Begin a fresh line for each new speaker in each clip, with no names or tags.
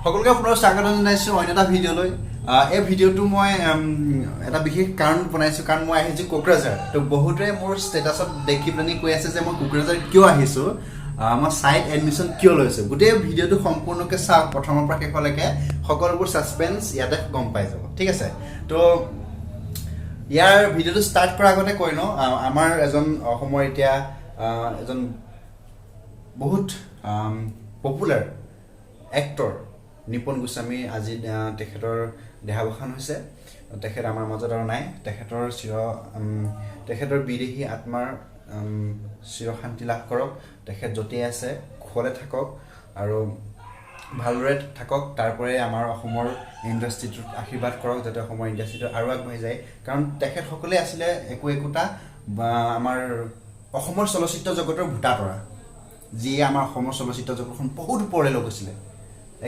সকলোকে পুনৰ স্বাগত জনাইছোঁ অন্য এটা ভিডিঅ'লৈ। এই ভিডিঅ'টো মই এটা বিশেষ কাৰণ বনাইছোঁ, কাৰণ মই আহিছোঁ কোকৰাঝাৰ। তো বহুতে মোৰ ষ্টেটাছত দেখি পেলাই কৈ আছে যে মই কোকৰাঝাৰ কিয় আহিছোঁ, মই চাইট এডমিশ্যন কিয় লৈছোঁ। গোটেই ভিডিঅ'টো সম্পূৰ্ণকৈ চাওক, প্ৰথমৰ পৰা শেষলৈকে সকলোবোৰ ছাছপেন্স ইয়াতে গম পাই যাব, ঠিক আছে। তো ইয়াৰ ভিডিঅ'টো ষ্টাৰ্ট কৰাৰ আগতে কৈ লওঁ, আমাৰ এজন অসমৰ এতিয়া এজন বহুত পপুলাৰ এক্টৰ নিপুণ গোস্বামী আজি তেখেতৰ দেহাৱসান হৈছে। তেখেত আমাৰ মাজত আৰু নাই। তেখেতৰ বিদেহী আত্মাৰ চিৰশান্তি লাভ কৰক। তেখেত য'তেই আছে কুশলে থাকক আৰু ভালদৰে থাকক। তাৰপৰাই আমাৰ অসমৰ ইণ্ডাষ্ট্ৰিটোত আশীৰ্বাদ কৰক, যাতে অসমৰ ইণ্ডাষ্ট্ৰিটো আৰু আগবাঢ়ি যায়। কাৰণ তেখেতসকলে আছিলে একোটা আমাৰ অসমৰ চলচ্চিত্ৰ জগতৰ ভূটা তৰা, যিয়ে আমাৰ অসমৰ চলচ্চিত্ৰ জগতখন বহুত ওপৰলৈ লৈ গৈছিলে,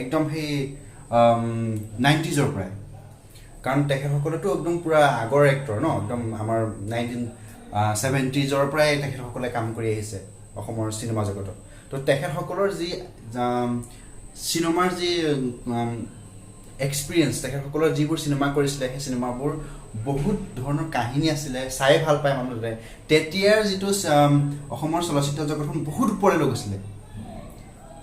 একদম সেই 90s পৰাই। কাৰণ তেখেতসকলেতো একদম পূৰা আগৰ এক্টৰ ন, একদম আমাৰ 1970s পৰাই তেখেতসকলে কাম কৰি আহিছে অসমৰ চিনেমা জগতত। তো তেখেতসকলৰ যি চিনেমাৰ যি এক্সপিৰিয়েঞ্চ, তেখেতসকলৰ যিবোৰ চিনেমা কৰিছিলে, সেই চিনেমাবোৰ বহুত ধৰণৰ কাহিনী আছিলে, চাই ভাল পায় মানুহে। তেতিয়াৰ যিটো অসমৰ চলচ্চিত্ৰ জগতখন বহুত ওপৰলৈ লৈ গৈছিলে,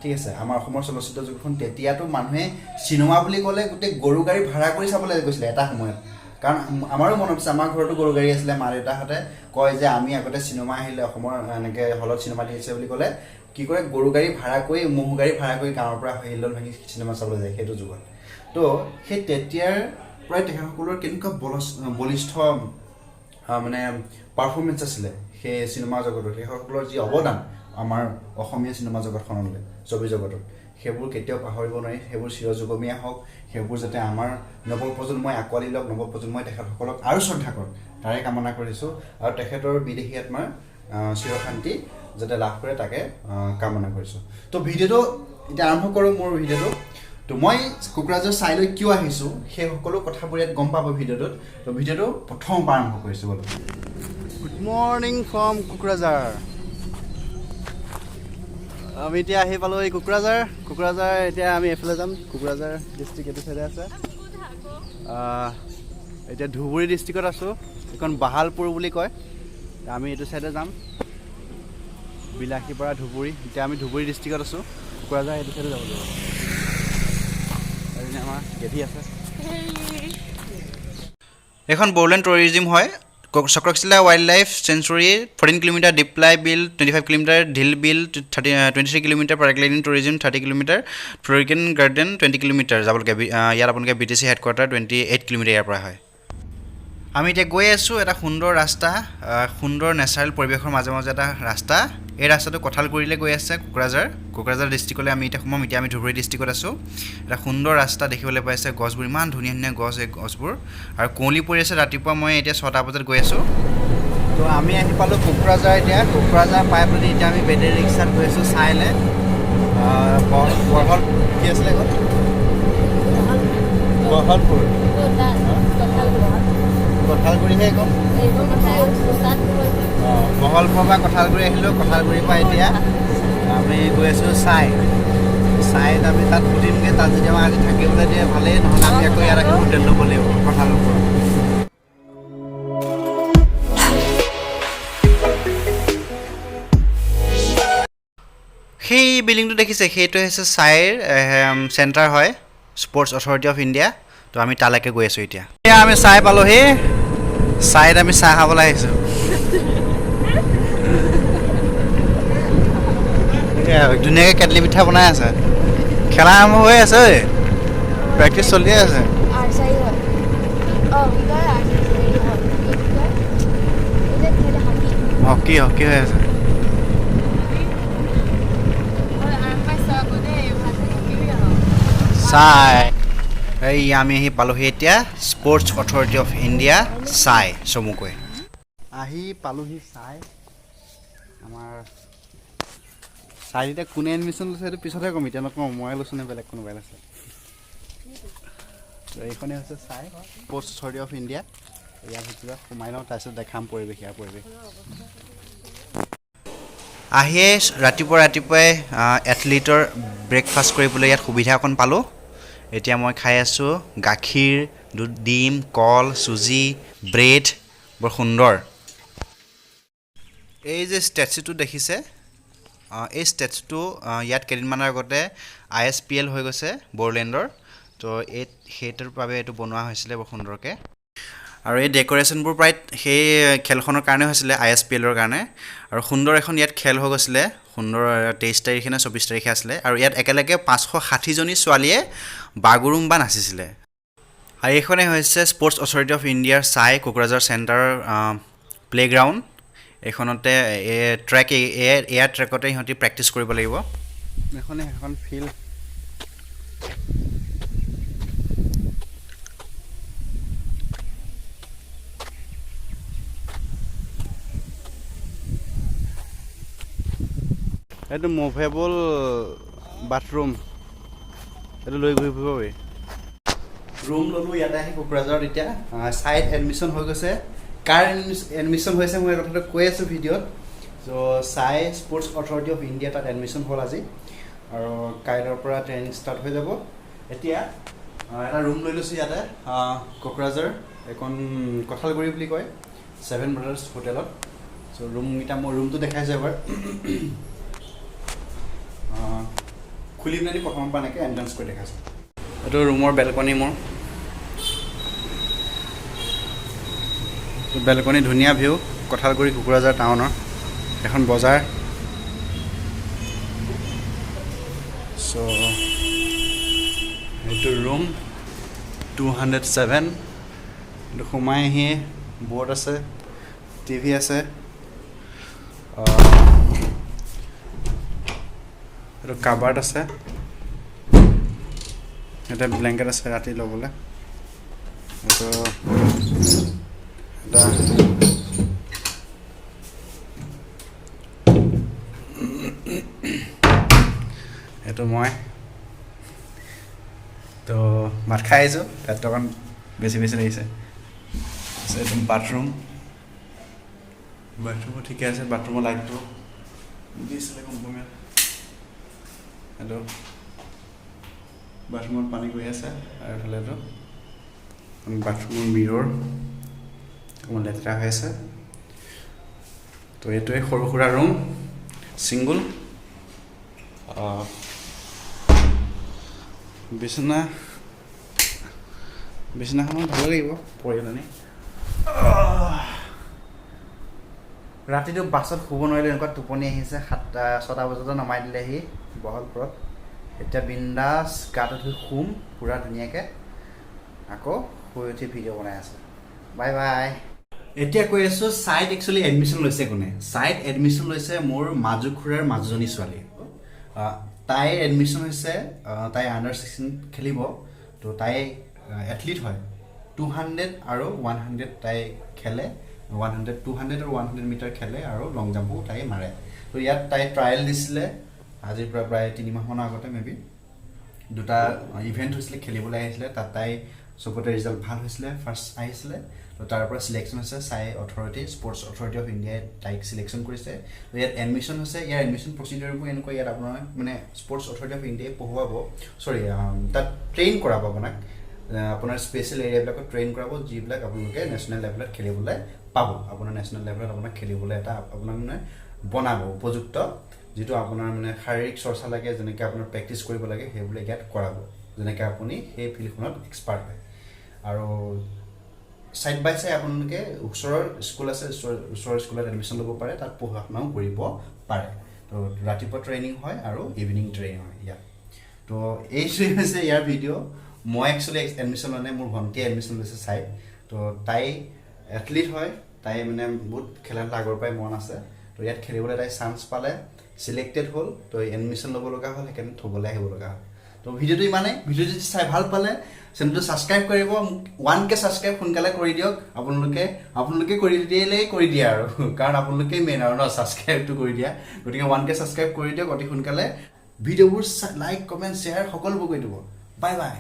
ঠিক আছে। আমাৰ অসমৰ চলচ্চিত্ৰ জগতখন তেতিয়াতো মানুহে চিনেমা বুলি ক'লে গোটেই গৰু গাড়ী ভাড়া কৰি চাবলৈ গৈছিলে এটা সময়ত। কাৰণ আমাৰো মনত আছে, আমাৰ ঘৰতো গৰু গাড়ী আছিলে। মা দেউতাহঁতে কয় যে আমি আগতে চিনেমা আহিলে, অসমৰ এনেকৈ হলত চিনেমা দি আছে বুলি ক'লে কি কৰে, গৰু গাড়ী ভাড়া কৰি, ম'হ গাড়ী ভাড়া কৰি গাঁৱৰ পৰা হিলডল ভাঙি চিনেমা চাবলৈ যায় সেইটো যুগত। তো সেই তেতিয়াৰ পৰাই তেখেতসকলৰ কেনেকুৱা বলিষ্ঠ মানে পাৰফৰ্মেঞ্চ আছিলে সেই চিনেমা জগতত। সেইসকলৰ যি অৱদান আমাৰ অসমীয়া চিনেমা জগতখনলৈ, ছবি জগতত, সেইবোৰ কেতিয়াও পাহৰিব নোৱাৰি। সেইবোৰ চিৰযুগমীয়া হওক, সেইবোৰ যাতে আমাৰ নৱপ্ৰজন্মই আঁকোৱালি লওক, নৱপ্ৰজন্মই তেখেতসকলক আৰু শ্ৰদ্ধা কৰক, তাৰে কামনা কৰিছোঁ। আৰু তেখেতৰ বিদেহী আত্মাৰ চিৰশান্তি যাতে লাভ কৰে, তাকে কামনা কৰিছোঁ। তো ভিডিঅ'টো এতিয়া আৰম্ভ কৰোঁ, মোৰ ভিডিঅ'টো। তো মই কোকৰাঝাৰ চাইলৈ কিয় আহিছোঁ সেই সকলো কথাবোৰ ইয়াত গম পাব ভিডিঅ'টোত। তো ভিডিঅ'টো প্ৰথমৰ পৰা আৰম্ভ কৰিছোঁ বাৰু। Good morning from Kokrajhar. আমি এতিয়া আহি পালোঁ এই কোকৰাঝাৰ। এতিয়া আমি এইফালে যাম। কোকৰাঝাৰ ডিষ্ট্ৰিক্ট এইটো চাইডে আছে। এতিয়া ধুবুৰী ডিষ্ট্ৰিক্টত আছোঁ, এইখন বাহালপুৰ বুলি কয়। আমি এইটো চাইডে যাম, বিলাসীৰ পৰা ধুবুৰী। এতিয়া আমি ধুবুৰী ডিষ্ট্ৰিক্টত আছোঁ, কোকৰাঝাৰ এইটো চাইডে যাব লাগিব। আমাৰ গেধি আছে। এইখন বড়োলেণ্ড টুৰিজিম হয়। চক্ৰশিলা ৱাইল্ড লাইফ চেঞ্চুৰী, 14 kilometre, Diplai Beel 25 kilometre, Dhir Beel 23 kilometre, paragliding tourism 30 kilometre, florican garden 20 kilometre যাবলৈকে। ইয়াত আপোনালোকে BTC হেডকোৱাৰ্টাৰ 28 কিলোমিটাৰ ইয়াৰ পৰা হয়। আমি এতিয়া গৈ আছোঁ এটা সুন্দৰ ৰাস্তা, সুন্দৰ নেচাৰেল পৰিৱেশৰ মাজে মাজে এটা ৰাস্তা। এই ৰাস্তাটো কঁঠালগুৰিলৈ গৈ আছে কোকৰাঝাৰ ডিষ্ট্ৰিক্টলৈ আমি এতিয়া সোমাম। এতিয়া আমি ধুবুৰী ডিষ্ট্ৰিক্টত আছোঁ। এটা সুন্দৰ ৰাস্তা দেখিবলৈ পাইছে, গছবোৰ ইমান ধুনীয়া ধুনীয়া গছ, এই গছবোৰ, আৰু কুঁৱলী পৰি আছে ৰাতিপুৱা। মই এতিয়া 6টা বজাত গৈ আছোঁ। তো আমি আহি পালোঁ কোকৰাঝাৰ। এতিয়া কোকৰাঝাৰ পাই পেলাই এতিয়া আমি বেটেৰী ৰিক্সাত গৈ আছোঁ চাইলৈ। বৰহল কি আছিলে এখন, বহলপুৰ, কঁঠালগুৰিহে এইখন। বহলপুৰৰ পৰা কঁঠালগুৰি আহিলোঁ। কঁঠালগুৰিৰ পৰা এতিয়া আমি গৈ আছোঁ চাইত আমি তাত ফুটিমগৈ। তাত যদি আমাক আজি থাকিবলৈ দিয়ে ভালেই, নহ'লে আমি আকৌ ইয়াত আহি হোটেল ল'ব লাগিব কঁঠালপুৰত। সেই বিল্ডিংটো দেখিছে, সেইটো হৈছে চাইৰ চেণ্টাৰ হয়, স্পৰ্টছ অথৰিটি অফ ইণ্ডিয়া। তো আমি তালৈকে গৈ আছোঁ এতিয়া। এতিয়া আমি চাই পালোঁহি, চাইত আমি চাহ খাবলৈ আহিছোঁ। ধুনীয়াকৈ কেটলি পিঠা বনাই আছে। খেলা আৰম্ভ হৈ আছে, ঐ প্ৰেক্টিচ চলিয়ে আছে। হকী হৈ আছে। চাই এই আমি আহি পালোঁহি এতিয়া স্পৰ্টছ অথৰিটি অফ ইণ্ডিয়া চাই চমুকৈ। আহি পালোঁহি চাই। আমাৰ চাই এতিয়া কোনে এডমিশ্যন লৈছে সেইটো পিছতহে ক'ম, এতিয়া নকওঁ। মই লৈছোঁ নে বেলেগ কোনোবাই লৈছে। এইখনেই হৈছে চাই স্পৰ্টছ অথৰিটি অফ ইণ্ডিয়া। ইয়াৰ ভিতৰত সোমাই লওঁ, তাৰপিছত দেখাম পৰিৱেশ, ইয়াৰ পৰিৱেশ। আহিয়ে ৰাতিপুৱাই এথলিটৰ ব্ৰেকফাষ্ট কৰিবলৈ ইয়াত সুবিধা অকণ পালোঁ। এতিয়া মই খাই আছোঁ গাখীৰ, ডিম, কল, চুজি, ব্ৰেড, বৰ সুন্দৰ। এই যে ষ্টেচুটো দেখিছে, এই ষ্টেচুটো ইয়াত কেইদিনমানৰ আগতে ISPL হৈ গৈছে বড়োলেণ্ডৰ। তো সেইটোৰ বাবে এইটো বনোৱা হৈছিলে বৰ সুন্দৰকৈ। আৰু এই ডেক'ৰেশ্যনবোৰ প্ৰায় সেই খেলখনৰ কাৰণে হৈছিলে, ISPLৰ কাৰণে। আৰু সুন্দৰ এখন ইয়াত খেল হৈ গৈছিলে, সুন্দৰ 23 তাৰিখে নে 24 তাৰিখে আছিলে। আৰু ইয়াত একেলগে 560জনী ছোৱালীয়ে বাগৰুম্বা নাচিছিলে। আৰু এইখনেই হৈছে স্পৰ্টছ অথৰিটি অফ ইণ্ডিয়াৰ SAI কোকৰাঝাৰ চেণ্টাৰৰ প্লে'গ্ৰাউণ্ড। এইখনতে এয়াৰ ট্ৰেকতে সিহঁতি প্ৰেক্টিছ কৰিব লাগিব। এইখনে সেইখন ফিল্ড। এইটো মুভেবল বাথৰুম, এইটো লৈ ঘূৰি ফুৰিব পাৰি। ৰুম ল'লোঁ ইয়াতে আহি কোকৰাঝাৰত। এতিয়া ছাইট এডমিশ্যন হৈ গৈছে। কাৰ এডমিশ্যন হৈছে মই এই কথাটো কৈ আছোঁ ভিডিঅ'ত। চ' SAI sports authority of India তাত এডমিশ্যন হ'ল আজি, আৰু কাইলৈৰ পৰা ট্ৰেইনিং ষ্টাৰ্ট হৈ যাব। এতিয়া এটা ৰুম লৈ লৈছোঁ ইয়াতে কোকৰাঝাৰ, এখন কঁঠালগুৰি বুলি কয়, 7 ব্ৰাদাৰ্ছ হোটেলত। চ' ৰুমকেইটা মই ৰুমটো দেখাইছোঁ এবাৰ। খুলি পেলাই প্ৰথমৰ পৰা এনেকৈ এণ্ট্ৰেঞ্চ কৰি দেখাইছোঁ। এইটো ৰুমৰ বেলকনি মোৰ। বেলকনি ধুনীয়া ভিউ, কঁঠালগুৰি কোকৰাঝাৰ টাউনৰ এখন বজাৰ। চ' এইটো ৰুম 207। এইটো সোমাই আহি বৰ্ড আছে, TV আছে, এইটো কাবাৰ্ড আছে, এটা ব্লেংকেট আছে ৰাতি ল'বলৈ। এইটো এটা এইটো মই তো ভাত খাই আহিছোঁ, পেটটো অকণ বেছি লাগিছে। এইটো বাথৰুমো ঠিকে আছে, বাথৰুমৰ লাইটটো দিছিলে কোম্পানীত। এইটো বাথৰুমত পানী গৈ আছে, আৰু এইফালে এইটো বাথৰুমৰ মিৰৰ অকণমান লেতেৰা হৈ আছে। তো এইটোৱে সৰু সুৰা ৰুম, ছিংগুল। বিচনাখনত ভালো লাগিব পৰি পেলানি। ৰাতিটো বাছত শুব নোৱাৰিলোঁ, এনেকুৱা টোপনি আহিছে। 6টা বজাতে নমাই দিলেহি বহলপুৰত। এতিয়া বিন্দাছ গাটো ধুই শুম পূৰা ধুনীয়াকৈ, আকৌ শুই উঠি ভিডিঅ' বনাই আছোঁ। Bye bye. এতিয়া কৈ আছোঁ ছাইট একচুৱেলি এডমিশ্যন লৈছে কোনে। ছাইট এডমিশ্যন লৈছে মোৰ মাজু খুৰাৰ মাজুজনী ছোৱালী। তাইৰ এডমিশ্যন হৈছে, তাই আণ্ডাৰ-16 খেলিব। তো তাই এথলিট হয়, 200 আৰু 100 তাই খেলে। 200 আৰু 100 মিটাৰ খেলে, আৰু লং জাম্পো তাই মাৰে। তো ইয়াত তাই ট্ৰায়েল দিছিলে আজিৰ পৰা প্ৰায় 3 মাহমানৰ আগতে, মেবি 2টা ইভেণ্ট হৈছিলে, খেলিবলৈ আহিছিলে। তাত তাই চবতে ৰিজাল্ট ভাল হৈছিলে, ফাৰ্ষ্ট আহিছিলে। তো তাৰ পৰা চিলেকশ্যন হৈছে, SAI স্পৰ্টছ অথৰিটি অফ ইণ্ডিয়াই তাইক চিলেকশ্যন কৰিছে। তো ইয়াত এডমিশ্যন হৈছে। ইয়াৰ এডমিশ্যন প্ৰচিডিউৰবোৰ এনেকুৱা, ইয়াত আপোনাৰ মানে স্পৰ্টছ অথৰিটি অফ ইণ্ডিয়াই পঢ়ুৱাব, তাত ট্ৰেইন কৰাব আপোনাক। আপোনাৰ স্পেচিয়েল এৰিয়াবিলাকত ট্ৰেইন কৰাব, যিবিলাক আপোনালোকে নেশ্যনেল লেভেলত খেলিবলৈ পাব। আপোনাৰ নেশ্যনেল লেভেলত আপোনাক খেলিবলৈ এটা আপোনাক মানে বনাব উপযুক্ত, যিটো আপোনাৰ মানে শাৰীৰিক চৰ্চা লাগে, যেনেকৈ আপোনাৰ প্ৰেক্টিছ কৰিব লাগে, সেইবিলাক ইয়াত কৰাব, যেনেকৈ আপুনি সেই ফিল্ডখনত এক্সপাৰ্ট হয়। আৰু ছাইড বাই ছাইড আপোনালোকে ওচৰৰ স্কুল আছে, ওচৰৰ স্কুলত এডমিশ্যন ল'ব পাৰে, তাত পঢ়া শুনাও কৰিব পাৰে। তো ৰাতিপুৱা ট্ৰেইনিং হয় আৰু ইভিনিং ট্ৰেইনিং হয় ইয়াত। তো এইটোৱে হৈছে ইয়াৰ ভিডিঅ'। মই একচুৱেলি এডমিশ্যন লোৱা নাই, মোৰ ভণ্টিয়ে এডমিশ্যন লৈছে ছাইড। তো তাই এথলিট হয়, তাই মানে বহুত খেলাত আগৰ পৰাই মন আছে। তো ইয়াত খেলিবলৈ তাই চান্স পালে, চিলেক্টেড হ'ল। তো এডমিশ্যন ল'ব লগা হ'ল, সেইকাৰণে থ'বলৈ আহিব লগা হ'ল। তো ভিডিঅ'টো ইমানেই। ভিডিঅ' যদি চাই ভাল পালে চেনেলটো ছাবস্ক্ৰাইব কৰিব। 1K ছাবস্ক্ৰাইব সোনকালে কৰি দিয়ক। আপোনালোকে কৰি দিয়ে আৰু, কাৰণ আপোনালোকেই মেইন আৰু ন, ছাবস্ক্ৰাইবটো কৰি দিয়া। গতিকে 1K ছাবস্ক্ৰাইব কৰি দিয়ক অতি সোনকালে। ভিডিঅ'বোৰ লাইক, কমেণ্ট, শ্বেয়াৰ সকলোবোৰ কৰি দিব। Bye bye.